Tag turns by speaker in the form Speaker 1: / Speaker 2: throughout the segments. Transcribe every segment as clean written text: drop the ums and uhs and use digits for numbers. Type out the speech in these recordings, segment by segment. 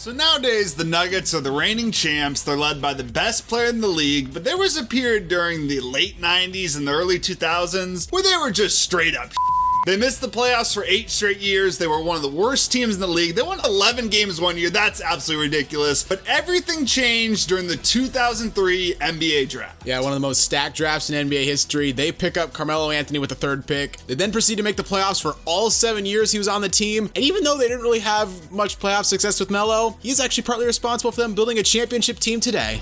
Speaker 1: So nowadays, the Nuggets are the reigning champs. They're led by the best player in the league, but there was a period during the late 90s and the early 2000s where they were just straight up They missed the playoffs for 8 straight years. They were one of the worst teams in the league. They won 11 games one year. That's absolutely ridiculous. But everything changed during the 2003 NBA draft.
Speaker 2: Yeah, one of the most stacked drafts in NBA history. They pick up Carmelo Anthony with the 3rd pick. They then proceed to make the playoffs for all 7 years he was on the team. And even though they didn't really have much playoff success with Melo, he's actually partly responsible for them building a championship team today.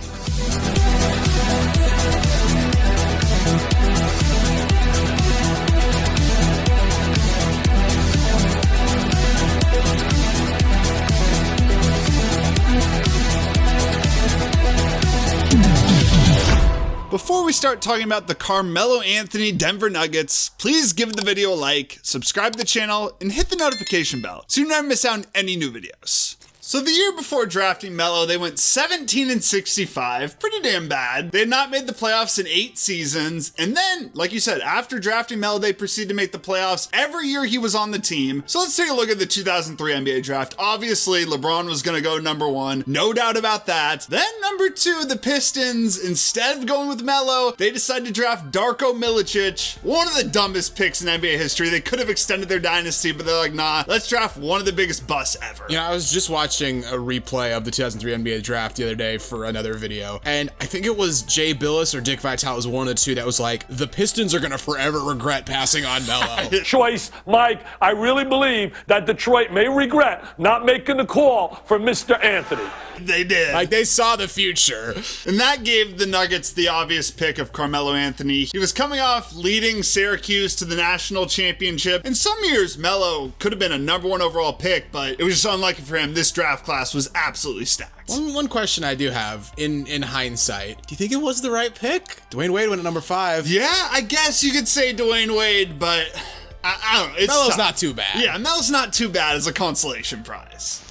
Speaker 1: Before we start talking about the Carmelo Anthony Denver Nuggets, please give the video a like, subscribe to the channel, and hit the notification bell so you never miss out on any new videos. So the year before drafting Melo, they went 17-65, pretty damn bad. They had not made the playoffs in 8 seasons, and then, like you said, after drafting Melo, they proceeded to make the playoffs every year he was on the team. So let's take a look at the 2003 NBA draft. Obviously, LeBron was gonna go number 1, no doubt about that. Then number 2, the Pistons, instead of going with Melo, they decided to draft Darko Milicic, one of the dumbest picks in NBA history. They could have extended their dynasty, but they're like, nah, let's draft one of the biggest busts ever.
Speaker 2: You know, I was just watching a replay of the 2003 NBA draft the other day for another video, and I think it was Jay Billups or Dick Vitale, was one of the two, that was like, the Pistons are gonna forever regret passing on Melo.
Speaker 3: Choice, Mike, I really believe that Detroit may regret not making the call for Mr. Anthony.
Speaker 1: They did.
Speaker 2: Like, they saw the future.
Speaker 1: And that gave the Nuggets the obvious pick of Carmelo Anthony. He was coming off leading Syracuse to the national championship. In some years, Melo could have been a number 1 overall pick, but it was just unlucky for him. This draft class was absolutely stacked.
Speaker 2: One question I do have, in hindsight, do you think it was the right pick? Dwayne Wade went at number 5.
Speaker 1: Yeah, I guess you could say Dwayne Wade, but I don't know. It's
Speaker 2: Melo's
Speaker 1: tough.
Speaker 2: not too bad.
Speaker 1: Yeah, Melo's not too bad as a consolation prize.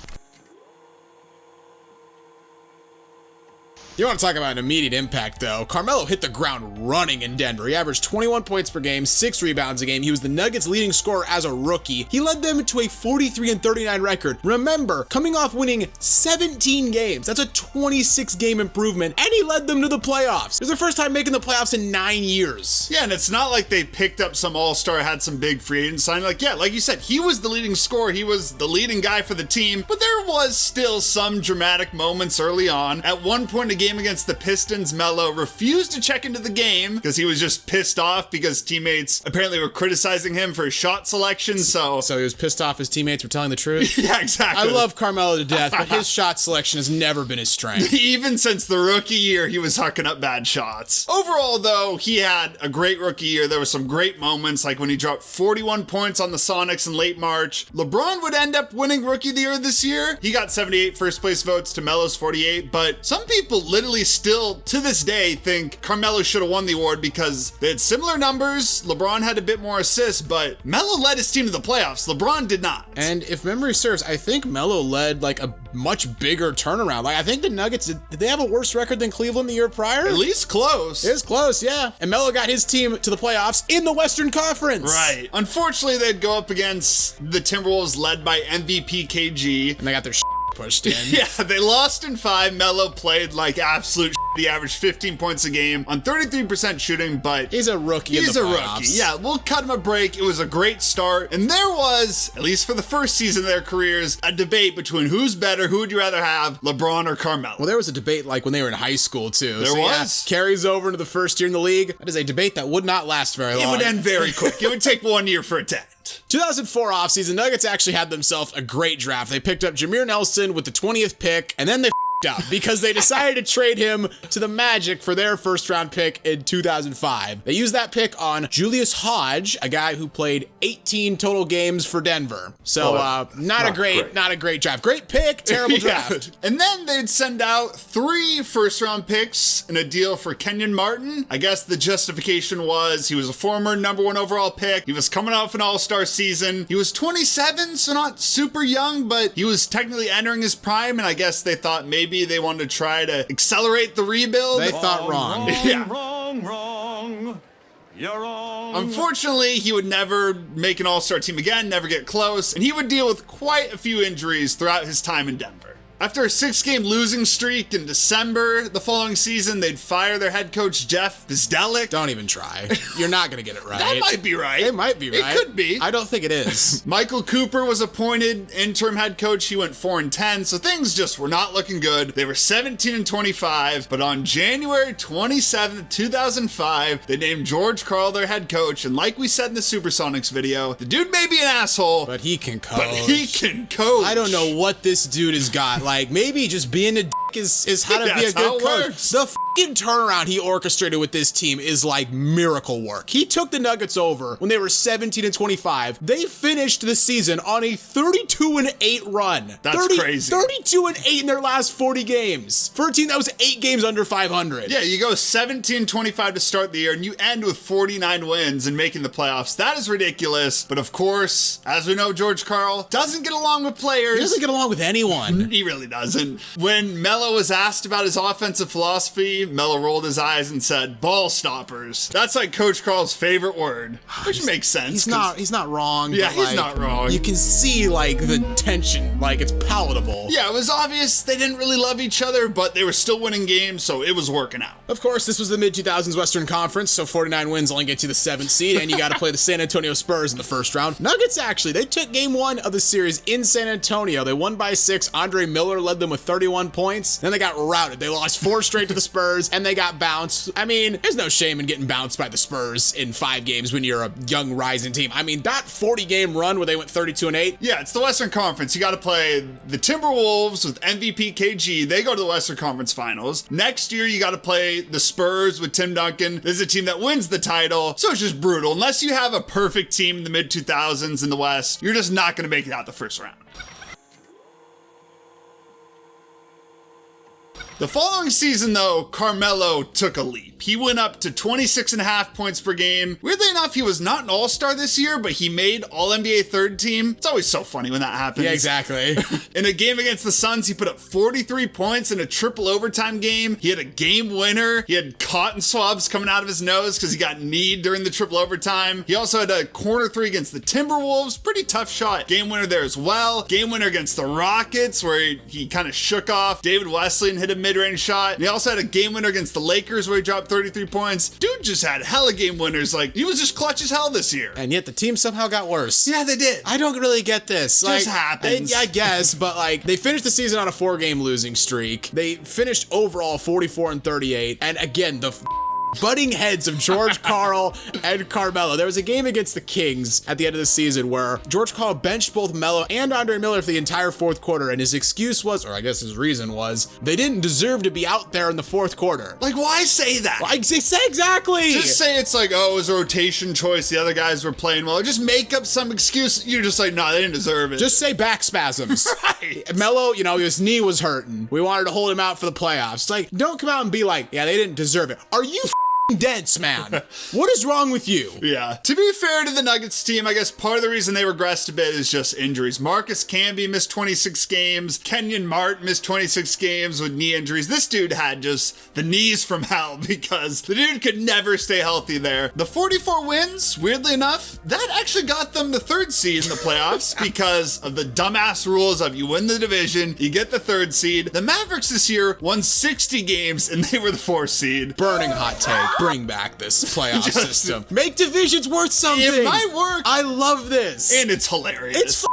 Speaker 2: You want to talk about an immediate impact, though. Carmelo hit the ground running in Denver. He averaged 21 points per game, 6 rebounds a game. He was the Nuggets' leading scorer as a rookie. He led them to a 43-39 record. Remember, coming off winning 17 games, that's a 26-game improvement, and he led them to the playoffs. It was their first time making the playoffs in 9 years.
Speaker 1: Yeah, and it's not like they picked up some all-star, had some big free agent signing. Like, yeah, like you said, he was the leading scorer. He was the leading guy for the team, but there was still some dramatic moments early on. At one point in the game against the Pistons, Melo refused to check into the game because he was just pissed off because teammates apparently were criticizing him for his shot selection. So
Speaker 2: he was pissed off his teammates were telling the truth?
Speaker 1: Yeah, exactly.
Speaker 2: I love Carmelo to death, but his shot selection has never been his strength.
Speaker 1: Even since the rookie year, he was hucking up bad shots. Overall, though, he had a great rookie year. There were some great moments, like when he dropped 41 points on the Sonics in late March. LeBron would end up winning Rookie of the Year this year. He got 78 first place votes to Melo's 48, but some people literally still, to this day, think Carmelo should have won the award because they had similar numbers. LeBron had a bit more assists, but Melo led his team to the playoffs. LeBron did not.
Speaker 2: And if memory serves, I think Melo led like a much bigger turnaround. Like, I think the Nuggets, did they have a worse record than Cleveland the year prior?
Speaker 1: At least close.
Speaker 2: It was close, yeah. And Melo got his team to the playoffs in the Western Conference.
Speaker 1: Right. Unfortunately, they'd go up against the Timberwolves led by MVP KG.
Speaker 2: And they got their pushed in.
Speaker 1: Yeah, they lost in 5. Melo played like absolute shit. He averaged 15 points a game on 33% shooting, but
Speaker 2: he's a rookie.
Speaker 1: He's a rookie. Yeah, we'll cut him a break. It was a great start. And there was, at least for the first season of their careers, a debate between who's better, who would you rather have, LeBron or Carmelo.
Speaker 2: Well, there was a debate like when they were in high school, too.
Speaker 1: There was.
Speaker 2: Yeah, carries over into the first year in the league. That is a debate that would not last very long.
Speaker 1: It would end very quick. It would take 1 year for it to end.
Speaker 2: 2004 offseason, Nuggets actually had themselves a great draft. They picked up Jameer Nelson with the 20th pick, and then they up because they decided to trade him to the Magic for their first round pick in 2005. They used that pick on Julius Hodge, a guy who played 18 total games for Denver. So not a great draft. Great pick, terrible draft.
Speaker 1: And then they'd send out 3 first round picks in a deal for Kenyon Martin. I guess the justification was he was a former number 1 overall pick. He was coming off an all-star season. He was 27, so not super young, but he was technically entering his prime, and I guess they thought maybe they wanted to try to accelerate the rebuild.
Speaker 2: They thought wrong.
Speaker 1: Yeah.
Speaker 3: Wrong. You're wrong.
Speaker 1: Unfortunately, he would never make an all-star team again, never get close, and he would deal with quite a few injuries throughout his time in Denver. After a 6-game losing streak in December the following season, they'd fire their head coach, Jeff Bzdelik.
Speaker 2: Don't even try. You're not going to get it right.
Speaker 1: That might be right.
Speaker 2: It might be right.
Speaker 1: It could be.
Speaker 2: I don't think it is.
Speaker 1: Michael Cooper was appointed interim head coach. He went 4-10, so things just were not looking good. They were 17-25, but on January 27th, 2005, they named George Karl their head coach, and like we said in the Supersonics video, the dude may be an asshole,
Speaker 2: but he can coach.
Speaker 1: I
Speaker 2: don't know what this dude has got. Like, maybe just being a dick is how to be a good coach.
Speaker 1: Works.
Speaker 2: The fucking turnaround he orchestrated with this team is like miracle work. He took the Nuggets over when they were 17-25. They finished the season on a 32-8 run.
Speaker 1: That's crazy.
Speaker 2: 32-8 in their last 40 games. For a team that was 8 games under 500.
Speaker 1: Yeah, you go 17-25 to start the year, and you end with 49 wins and making the playoffs. That is ridiculous. But of course, as we know, George Karl doesn't get along with players.
Speaker 2: He doesn't get along with anyone.
Speaker 1: He really doesn't. When Melo was asked about his offensive philosophy, Melo rolled his eyes and said, "Ball stoppers." That's like Coach Karl's favorite word, which makes sense.
Speaker 2: He's not wrong.
Speaker 1: Yeah,
Speaker 2: but
Speaker 1: he's
Speaker 2: like,
Speaker 1: not wrong.
Speaker 2: You can see like the tension, like it's palatable.
Speaker 1: Yeah, it was obvious they didn't really love each other, but they were still winning games, so it was working out.
Speaker 2: Of course, this was the mid-2000s Western Conference, so 49 wins only get you the 7th seed, and you got to play the San Antonio Spurs in the first round. Nuggets, actually, they took game 1 of the series in San Antonio. They won by 6. Andre Miller led them with 31 points. Then they got routed. They lost 4 straight to the Spurs, and they got bounced. I mean, there's no shame in getting bounced by the Spurs in 5 games when you're a young rising team. I mean, that 40-game run where they went 32-8.
Speaker 1: Yeah, it's the Western Conference. You got to play the Timberwolves with MVP KG. They go to the Western Conference Finals. Next year, you got to play the Spurs with Tim Duncan. This is a team that wins the title, so it's just brutal. Unless you have a perfect team in the mid-2000s in the West, you're just not going to make it out the first round. The following season, though, Carmelo took a leap. He went up to 26.5 points per game. Weirdly enough, he was not an all-star this year, but he made All-NBA third team. It's always so funny when that happens.
Speaker 2: Yeah, exactly.
Speaker 1: In a game against the Suns, he put up 43 points in a triple overtime game. He had a game winner. He had cotton swabs coming out of his nose because he got kneed during the triple overtime. He also had a corner 3 against the Timberwolves. Pretty tough shot. Game winner there as well. Game winner against the Rockets where he kind of shook off David Wesley and hit a mid-range shot. And he also had a game winner against the Lakers where he dropped 33 points. Dude just had hella game winners. Like, he was just clutch as hell this year.
Speaker 2: And yet the team somehow got worse.
Speaker 1: Yeah, they did.
Speaker 2: I don't really get this.
Speaker 1: Just happens.
Speaker 2: I guess, but like, they finished the season on a 4-game losing streak. They finished overall 44-38. And again, the butting heads of George Karl and Carmelo. There was a game against the Kings at the end of the season where George Karl benched both Melo and Andre Miller for the entire 4th quarter, and his excuse was, or I guess his reason was, they didn't deserve to be out there in the 4th quarter.
Speaker 1: Like, why say that?
Speaker 2: Like, say exactly.
Speaker 1: Just say it's like, oh, it was a rotation choice. The other guys were playing well. Or just make up some excuse. You're just like, no, they didn't deserve it.
Speaker 2: Just say back spasms.
Speaker 1: Right.
Speaker 2: Melo, you know, his knee was hurting. We wanted to hold him out for the playoffs. It's like, don't come out and be like, yeah, they didn't deserve it. Are you dense, man? What is wrong with you?
Speaker 1: Yeah. To be fair to the Nuggets team, I guess part of the reason they regressed a bit is just injuries. Marcus Camby missed 26 games. Kenyon Martin missed 26 games with knee injuries. This dude had just the knees from hell because the dude could never stay healthy there. The 44 wins, weirdly enough, that actually got them the 3rd seed in the playoffs because of the dumbass rules of you win the division, you get the 3rd seed. The Mavericks this year won 60 games and they were the 4th seed.
Speaker 2: Burning hot take. Bring back this playoff system. Make divisions worth something.
Speaker 1: It might work.
Speaker 2: I love this.
Speaker 1: And it's hilarious.
Speaker 2: It's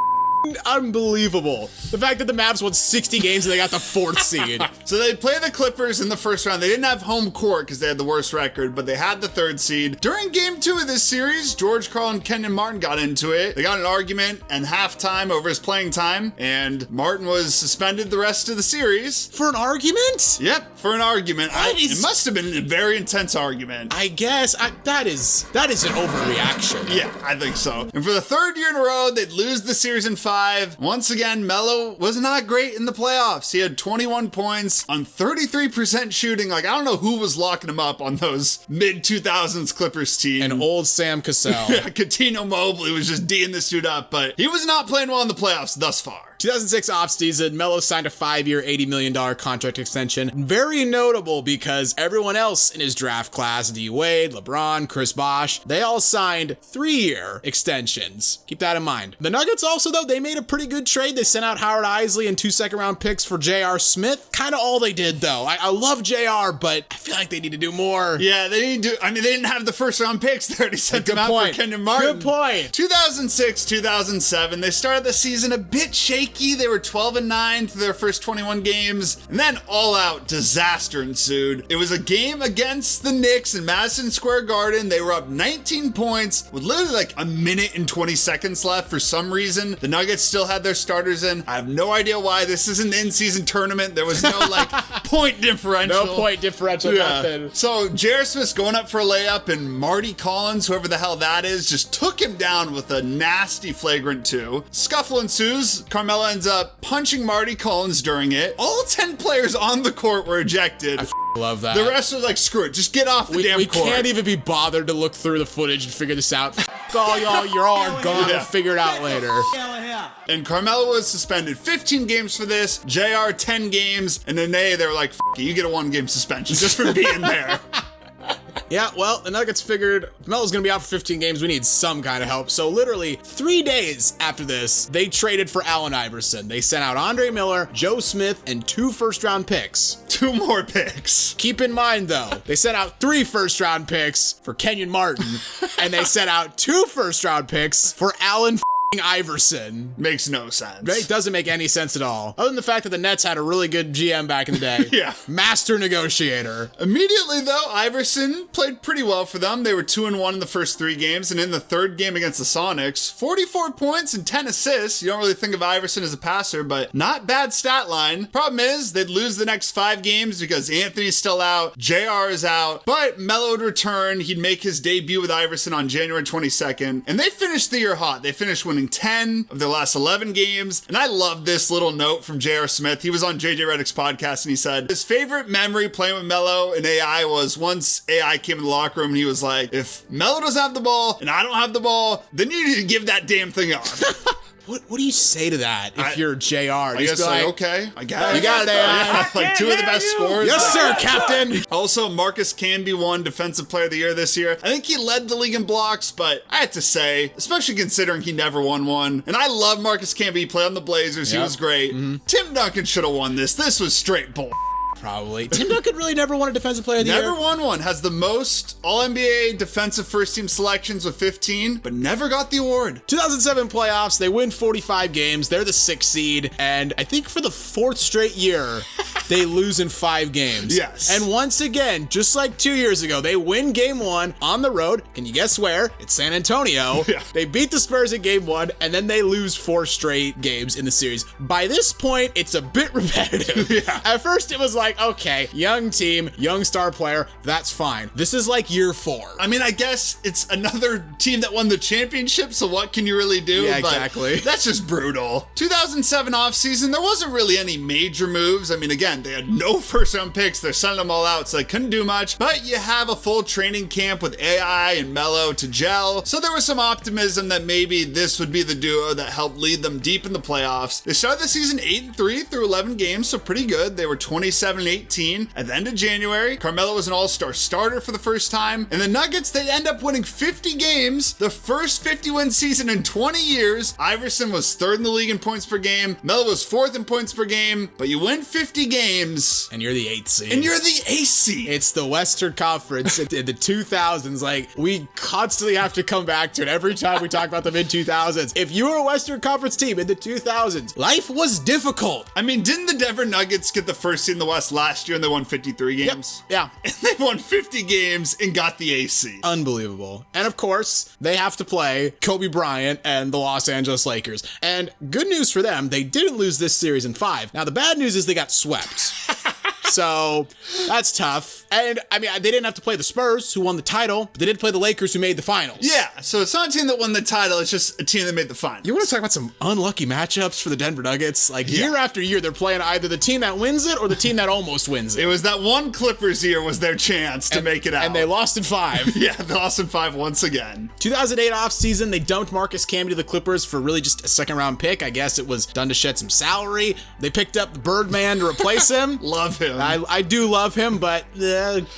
Speaker 2: unbelievable. The fact that the Mavs won 60 games and they got the 4th seed.
Speaker 1: So they play the Clippers in the first round. They didn't have home court because they had the worst record, but they had the 3rd seed. During game 2 of this series, George Karl and Kenyon Martin got into it. They got an argument and halftime over his playing time, and Martin was suspended the rest of the series.
Speaker 2: For an argument?
Speaker 1: Yep, for an argument. It must have been a very intense argument.
Speaker 2: I guess. That is an overreaction.
Speaker 1: Yeah, I think so. And for the 3rd year in a row, they'd lose the series in 5. Once again, Melo was not great in the playoffs. He had 21 points on 33% shooting. Like, I don't know who was locking him up on those mid-2000s Clippers team.
Speaker 2: And old Sam Cassell.
Speaker 1: Yeah, Coutinho Mobley was just D'ing this dude up, but he was not playing well in the playoffs thus far.
Speaker 2: 2006 offseason, Melo signed a 5-year, $80 million contract extension. Very notable because everyone else in his draft class, D. Wade, LeBron, Chris Bosh, they all signed 3-year extensions. Keep that in mind. The Nuggets also, though, they made a pretty good trade. They sent out Howard Isley and 2 second-round picks for J.R. Smith. Kind of all they did, though. I love J.R., but I feel like they need to do more.
Speaker 1: Yeah, they need to. I mean, they didn't have the first-round picks. They already sent them out for Kenyon Martin.
Speaker 2: Good point.
Speaker 1: 2006, 2007, they started the season a bit shaky. They were 12-9 through their first 21 games, and then all-out disaster ensued. It was a game against the Knicks in Madison Square Garden. They were up 19 points with literally like a minute and 20 seconds left. For some reason, the Nuggets still had their starters in. I have no idea why. This is an in-season tournament. There was no like point differential.
Speaker 2: No point differential, nothing.
Speaker 1: So J.R. Smith's going up for a layup, and Marty Collins, whoever the hell that is, just took him down with a nasty flagrant 2. Scuffle ensues. Carmelo ends up punching Marty Collins during it. All 10 players on the court were ejected.
Speaker 2: Love that.
Speaker 1: The rest was like, screw it, just get off the damn court.
Speaker 2: We can't even be bothered to look through the footage and figure this out. All y'all, you're all gone. We'll figure it out later.
Speaker 1: And Carmelo was suspended 15 games for this, JR 10 games, and then they were like, you get a 1-game suspension just for being there.
Speaker 2: Yeah, well, the Nuggets figured Melo's gonna be out for 15 games. We need some kind of help. So literally 3 days after this, they traded for Allen Iverson. They sent out Andre Miller, Joe Smith, and 2 first-round picks.
Speaker 1: 2 more picks.
Speaker 2: Keep in mind, though, they sent out 3 first-round picks for Kenyon Martin, and they sent out 2 first-round picks for Allen Iverson.
Speaker 1: Makes no sense.
Speaker 2: It doesn't make any sense at all. Other than the fact that the Nets had a really good GM back in the day.
Speaker 1: Yeah.
Speaker 2: Master negotiator.
Speaker 1: Immediately, though, Iverson played pretty well for them. They were 2-1 in the first 3 games, and in the 3rd game against the Sonics, 44 points and 10 assists. You don't really think of Iverson as a passer, but not bad stat line. Problem is, they'd lose the next 5 games because Anthony's still out, JR is out, but Melo would return. He'd make his debut with Iverson on January 22nd, and they finished the year hot. They finished winning 10 of their last 11 games. And I love this little note from J.R. Smith. He was on JJ Redick's podcast and he said his favorite memory playing with Melo and AI was once AI came in the locker room and he was like, if Melo doesn't have the ball and I don't have the ball, then you need to give that damn thing up.
Speaker 2: What do you say to that if you're JR?
Speaker 1: I guess like, okay, I got it.
Speaker 2: You got it, AI.
Speaker 1: Like 2 of the best scorers.
Speaker 2: Yes, sir, Captain.
Speaker 1: Also, Marcus Camby won Defensive Player of the Year this year. I think he led the league in blocks, but I have to say, especially considering he never won one, and I love Marcus Camby. He played on the Blazers. Yep. He was great. Tim Duncan should have won this. This was straight bull.
Speaker 2: Probably. Tim Duncan really never won a Defensive Player of the Year?
Speaker 1: Never won one. Has the most All-NBA defensive first-team selections with 15, but never got the award.
Speaker 2: 2007 playoffs, they win 45 games. They're the 6th seed, and I think for the 4th straight year, they lose in 5 games.
Speaker 1: Yes.
Speaker 2: And once again, just like 2 years ago, they win game 1 on the road. Can you guess where? It's San Antonio.
Speaker 1: Yeah.
Speaker 2: They beat the Spurs in game 1, and then they lose 4 straight games in the series. By this point, it's a bit repetitive.
Speaker 1: Yeah.
Speaker 2: At first, it was like, okay, young team, young star player, that's fine. This is like year 4.
Speaker 1: I mean, I guess it's another team that won the championship, so what can you really do?
Speaker 2: Yeah,
Speaker 1: but
Speaker 2: exactly.
Speaker 1: That's just brutal. 2007 offseason, there wasn't really any major moves. I mean, again, they had no first-round picks. They're sending them all out, so they couldn't do much. But you have a full training camp with AI and Melo to gel, so there was some optimism that maybe this would be the duo that helped lead them deep in the playoffs. They started the season 8-3 through 11 games, so pretty good. They were 27-18 at the end of January. Carmelo was an all-star starter for the first time. And the Nuggets, they end up winning 50 games, the first 50-win season in 20 years. Iverson was 3rd in the league in points per game. Melo was 4th in points per game. But you win 50 games.
Speaker 2: And you're the 8th seed.
Speaker 1: And you're the 8th seed.
Speaker 2: It's the Western Conference in the 2000s. Like, we constantly have to come back to it every time we talk about the mid-2000s. If you were a Western Conference team in the 2000s, life was difficult.
Speaker 1: I mean, didn't the Denver Nuggets get the first seed in the West last year and they won 53 games?
Speaker 2: Yep. Yeah.
Speaker 1: And they won 50 games and got the AC.
Speaker 2: Unbelievable. And of course, they have to play Kobe Bryant and the Los Angeles Lakers. And good news for them, they didn't lose this series in 5. Now, the bad news is they got swept. So that's tough. And I mean, they didn't have to play the Spurs, who won the title, but they did play the Lakers, who made the finals.
Speaker 1: Yeah, so it's not a team that won the title, it's just a team that made the finals.
Speaker 2: You want to talk about some unlucky matchups for the Denver Nuggets? Like year after year, they're playing either the team that wins it or the team that almost wins it.
Speaker 1: It was that one Clippers year was their chance to make it out.
Speaker 2: And they lost in 5.
Speaker 1: Yeah, they lost in 5 once again.
Speaker 2: 2008 offseason, they dumped Marcus Camby to the Clippers for really just a second round pick. I guess it was done to shed some salary. They picked up the Birdman to replace him.
Speaker 1: Love him.
Speaker 2: I do love him, but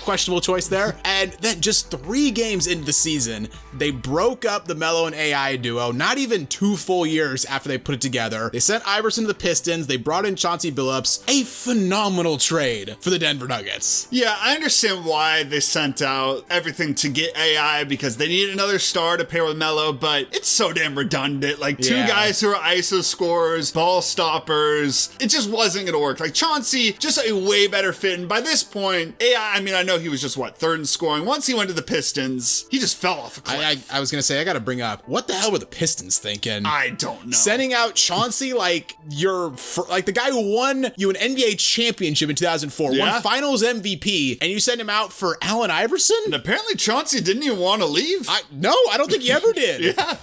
Speaker 2: questionable choice there. And then just 3 games into the season, they broke up the Melo and AI duo, not even 2 full years after they put it together. They sent Iverson to the Pistons. They brought in Chauncey Billups. A phenomenal trade for the Denver Nuggets.
Speaker 1: Yeah, I understand why they sent out everything to get AI because they need another star to pair with Melo, but it's so damn redundant. Like 2 guys who are ISO scorers, ball stoppers. It just wasn't going to work. Like Chauncey, just a way better fit. And by this point, AI, I mean, I know he was just, 3rd in scoring. Once he went to the Pistons, he just fell off a cliff.
Speaker 2: I was going to say, I got to bring up, what the hell were the Pistons thinking?
Speaker 1: I don't know.
Speaker 2: Sending out Chauncey like the guy who won you an NBA championship in 2004, won finals MVP, and you send him out for Allen Iverson?
Speaker 1: And apparently Chauncey didn't even want to leave.
Speaker 2: No, I don't think he ever did.
Speaker 1: Yeah.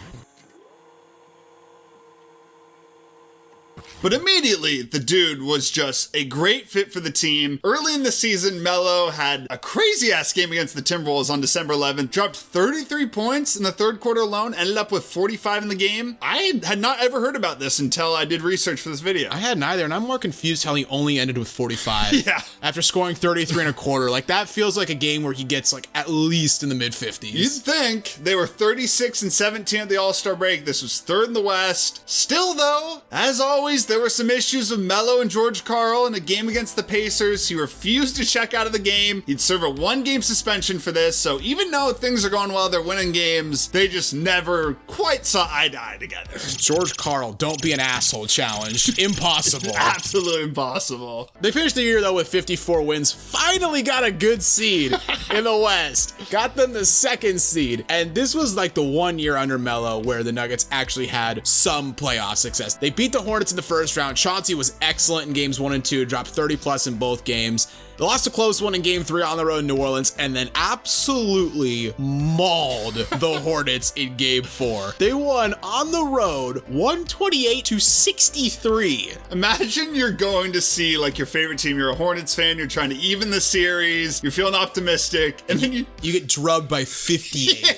Speaker 1: But immediately, the dude was just a great fit for the team. Early in the season, Melo had a crazy-ass game against the Timberwolves on December 11th, dropped 33 points in the 3rd quarter alone, ended up with 45 in the game. I had not ever heard about this until I did research for this video.
Speaker 2: I hadn't either, and I'm more confused how he only ended with 45.
Speaker 1: Yeah.
Speaker 2: After scoring 33 and a quarter. Like, that feels like a game where he gets, at least in the mid-50s.
Speaker 1: You'd think. They were 36 and 17 at the All-Star break. This was 3rd in the West. Still, though, as always, there were some issues with Melo and George Karl in a game against the Pacers. He refused to check out of the game. He'd serve a 1-game suspension for this, so even though things are going well, they're winning games, they just never quite saw eye to eye together.
Speaker 2: George Karl, don't be an asshole challenge. Impossible.
Speaker 1: Absolutely impossible.
Speaker 2: They finished the year, though, with 54 wins. Finally got a good seed in the West. Got them the 2nd seed. And this was like the 1 year under Melo where the Nuggets actually had some playoff success. They beat the Hornets in the 1st round. Chauncey was excellent in games 1 and 2, dropped 30 plus in both games. They lost a close one in game 3 on the road in New Orleans, and then absolutely mauled the Hornets in game 4. They won on the road 128-63.
Speaker 1: Imagine you're going to see your favorite team. You're a Hornets fan. You're trying to even the series. You're feeling optimistic, and then you
Speaker 2: get drugged by 58. Yeah.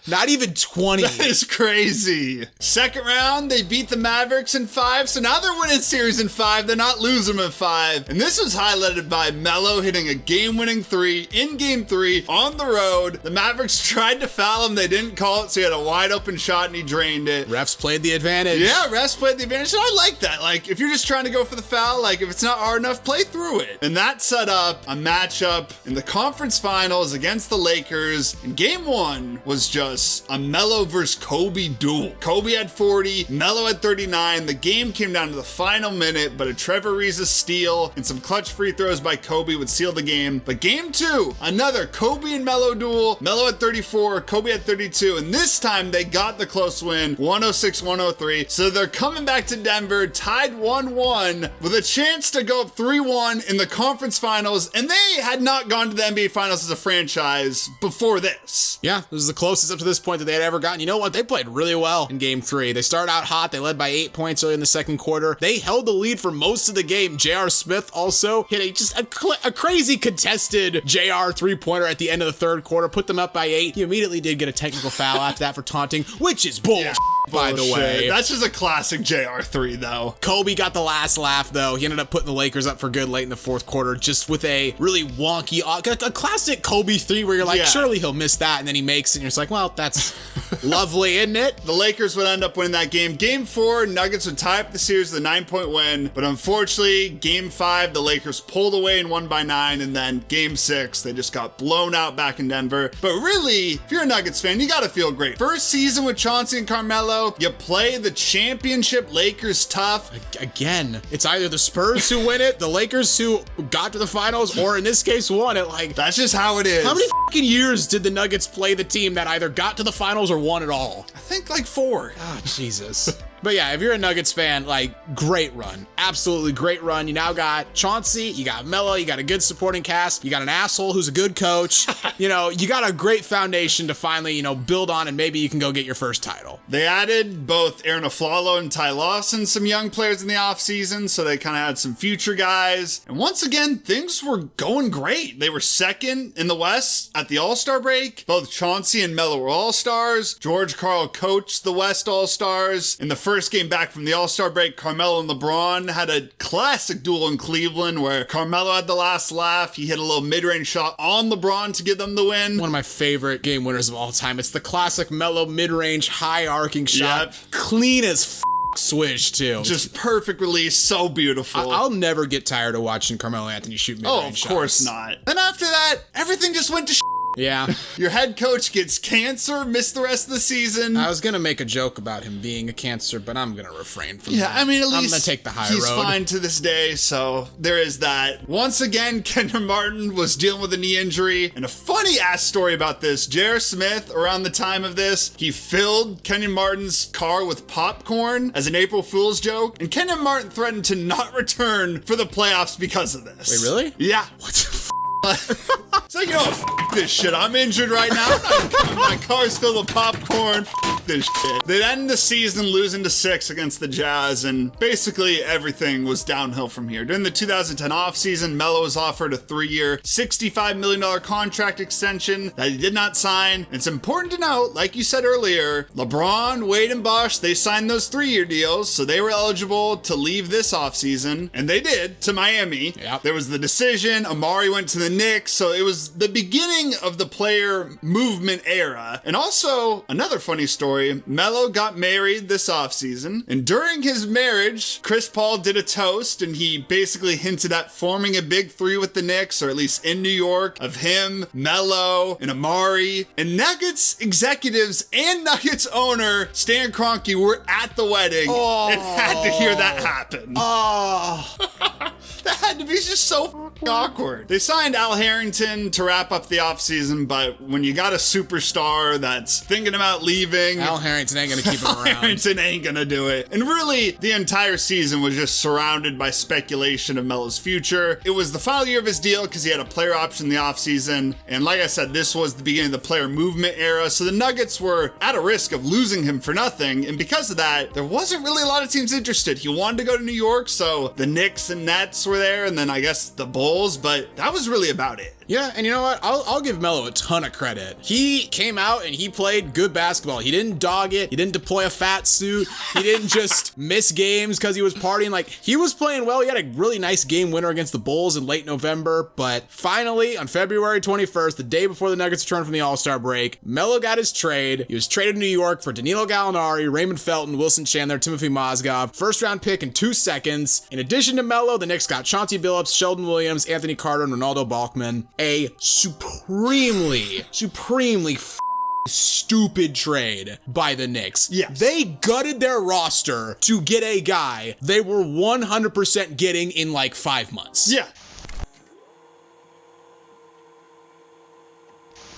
Speaker 2: Not even 20.
Speaker 1: That is crazy. 2nd round, they beat the Mavericks in 5, so now they're winning series in 5. They're not losing them in 5. And this was highlighted by Melo hitting a game-winning 3 in game 3 on the road. The Mavericks tried to foul him. They didn't call it, so he had a wide-open shot and he drained it.
Speaker 2: Refs played the advantage.
Speaker 1: Yeah, refs played the advantage. And I like that. If you're just trying to go for the foul, if it's not hard enough, play through it. And that set up a matchup in the conference finals against the Lakers. And game 1 was just a Melo versus Kobe duel. Kobe had 40, Melo had 39. The game came down to the final minute, but a Trevor Ariza steal and some clutch free throws by Kobe would seal the game. But game 2, another Kobe and Melo duel. Melo had 34, Kobe had 32, and this time they got the close win, 106-103. So they're coming back to Denver, tied 1-1, with a chance to go up 3-1 in the conference finals, and they had not gone to the NBA finals as a franchise before this.
Speaker 2: Yeah, this is the closest up to this point that they had ever gotten. You know what? They played really well in game 3. They started out hot. They led by 8 points early in the 2nd quarter. They held the lead for most of the game. J.R. Smith also hit a crazy contested J.R. 3-pointer at the end of the 3rd quarter, put them up by 8. He immediately did get a technical foul after that for taunting, which is bullshit. By the way,
Speaker 1: that's just a classic JR 3 though.
Speaker 2: Kobe got the last laugh though. He ended up putting the Lakers up for good late in the 4th quarter, just with a really wonky, a classic Kobe 3 where you're like, surely he'll miss that, and then he makes it, and you're just like, well, that's lovely, isn't it?
Speaker 1: The Lakers would end up winning that game. Game 4, Nuggets would tie up the series with a 9-point win, but unfortunately, game 5, the Lakers pulled away and won by 9, and then game 6, they just got blown out back in Denver. But really, if you're a Nuggets fan, you gotta feel great. First season with Chauncey and Carmelo, you play the championship Lakers tough.
Speaker 2: Again, it's either the Spurs who win it, the Lakers who got to the finals, or in this case won it.
Speaker 1: That's just how it is.
Speaker 2: How many fucking years did the Nuggets play the team that either got to the finals or won it all?
Speaker 1: I think 4.
Speaker 2: Oh, Jesus. But yeah, if you're a Nuggets fan, like, great run. Absolutely great run. You now got Chauncey, you got Melo, you got a good supporting cast, you got an asshole who's a good coach. You know, you got a great foundation to finally, you know, build on, and maybe you can go get your first title.
Speaker 1: They added both Aaron Aflalo and Ty Lawson, some young players in the offseason, so they kind of had some future guys. And once again, things were going great. They were second in the West at the All-Star break. Both Chauncey and Melo were All-Stars. George Karl coached the West All-Stars. In the first game back from the All-Star break, Carmelo and LeBron had a classic duel in Cleveland where Carmelo had the last laugh. He hit a little mid-range shot on LeBron to give them the win.
Speaker 2: One of my favorite game winners of all time. It's the classic Melo mid-range high arcing shot.
Speaker 1: Yep.
Speaker 2: Clean as swish too.
Speaker 1: Just perfect release, so beautiful.
Speaker 2: I'll never get tired of watching Carmelo Anthony shoot mid-range shots.
Speaker 1: Of course not. Then after that, everything just went to
Speaker 2: Yeah.
Speaker 1: Your head coach gets cancer, missed the rest of the season.
Speaker 2: I was going to make a joke about him being a cancer, but I'm going to refrain from that.
Speaker 1: Yeah, I mean, at least
Speaker 2: I'm going to take the high
Speaker 1: he's
Speaker 2: road.
Speaker 1: fine to this day, so there is that. Once again, Kenyon Martin was dealing with a knee injury. And a funny-ass story about this, J.R. Smith, around the time of this, he filled Kenyon Martin's car with popcorn as an April Fool's joke, and Kenyon Martin threatened to not return for the playoffs because of this.
Speaker 2: Wait, really?
Speaker 1: Yeah.
Speaker 2: What the f***?
Speaker 1: It's like, you know what, this shit. I'm injured right now. I'm not coming. My car's filled with popcorn. This shit. They end the season losing to 6 against the Jazz, and basically everything was downhill from here. During the 2010 offseason, Melo was offered a 3-year, $65 million contract extension that he did not sign. It's important to note, like you said earlier, LeBron, Wade, and Bosh, they signed those 3-year deals, so they were eligible to leave this offseason, and they did, to Miami.
Speaker 2: Yep.
Speaker 1: There was the decision. Amari went to the Knicks, so it was the beginning of the player movement era. And also, another funny story, Melo got married this offseason, and during his marriage, Chris Paul did a toast, and he basically hinted at forming a big 3 with the Knicks, or at least in New York, of him, Melo, and Amari. And Nuggets executives and Nuggets owner Stan Kroenke were at the wedding and had to hear that happen. That had to be just so awkward. They signed Al Harrington to wrap up the offseason, but when you got a superstar that's thinking about leaving,
Speaker 2: Al Harrington ain't gonna keep him around.
Speaker 1: Harrington ain't gonna do it. And really, the entire season was just surrounded by speculation of Melo's future. It was the final year of his deal because he had a player option in the offseason. And like I said, this was the beginning of the player movement era. So the Nuggets were at a risk of losing him for nothing. And because of that, there wasn't really a lot of teams interested. He wanted to go to New York, so the Knicks and Nets were there, and then I guess the Bulls, but that was really about it.
Speaker 2: Yeah, and you know what? I'll give Melo a ton of credit. He came out and he played good basketball. He didn't dog it. He didn't deploy a fat suit. He didn't just miss games because he was partying. Like, he was playing well. He had a really nice game winner against the Bulls in late November. But finally, on February 21st, the day before the Nuggets returned from the All-Star break, Melo got his trade. He was traded to New York for Danilo Gallinari, Raymond Felton, Wilson Chandler, Timothy Mozgov, first-round pick in 2 seconds. In addition to Melo, the Knicks got Chauncey Billups, Sheldon Williams, Anthony Carter, and Ronaldo Balkman. A supremely stupid trade by the Knicks.
Speaker 1: Yes.
Speaker 2: They gutted their roster to get a guy they were 100% getting in like 5 months.
Speaker 1: Yeah.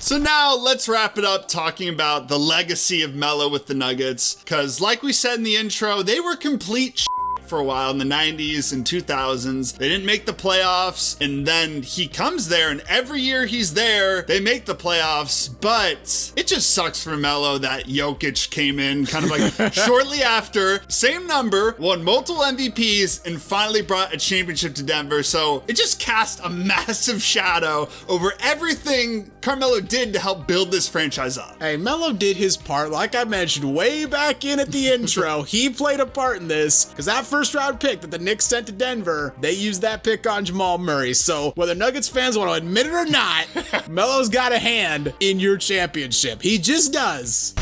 Speaker 1: So now let's wrap it up talking about the legacy of Melo with the Nuggets, because like we said in the intro, they were complete for a while in the 90s and 2000s. They didn't make the playoffs, and then he comes there, and every year he's there, they make the playoffs, but it just sucks for Melo that Jokic came in kind of like shortly after, same number, won multiple MVPs, and finally brought a championship to Denver. So it just cast a massive shadow over everything Carmelo did to help build this franchise up.
Speaker 2: Hey, Melo did his part. Like I mentioned way back in at the intro, he played a part in this, because that first round pick that the Knicks sent to Denver, they used that pick on Jamal Murray. So whether Nuggets fans want to admit it or not, Melo's got a hand in your championship. He just does.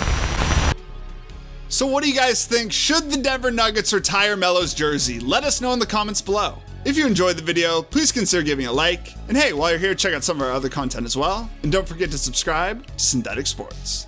Speaker 1: So what do you guys think? Should the Denver Nuggets retire Melo's jersey? Let us know in the comments below. If you enjoyed the video, please consider giving a like. And hey, while you're here, check out some of our other content as well. And don't forget to subscribe to Synthetic Sports.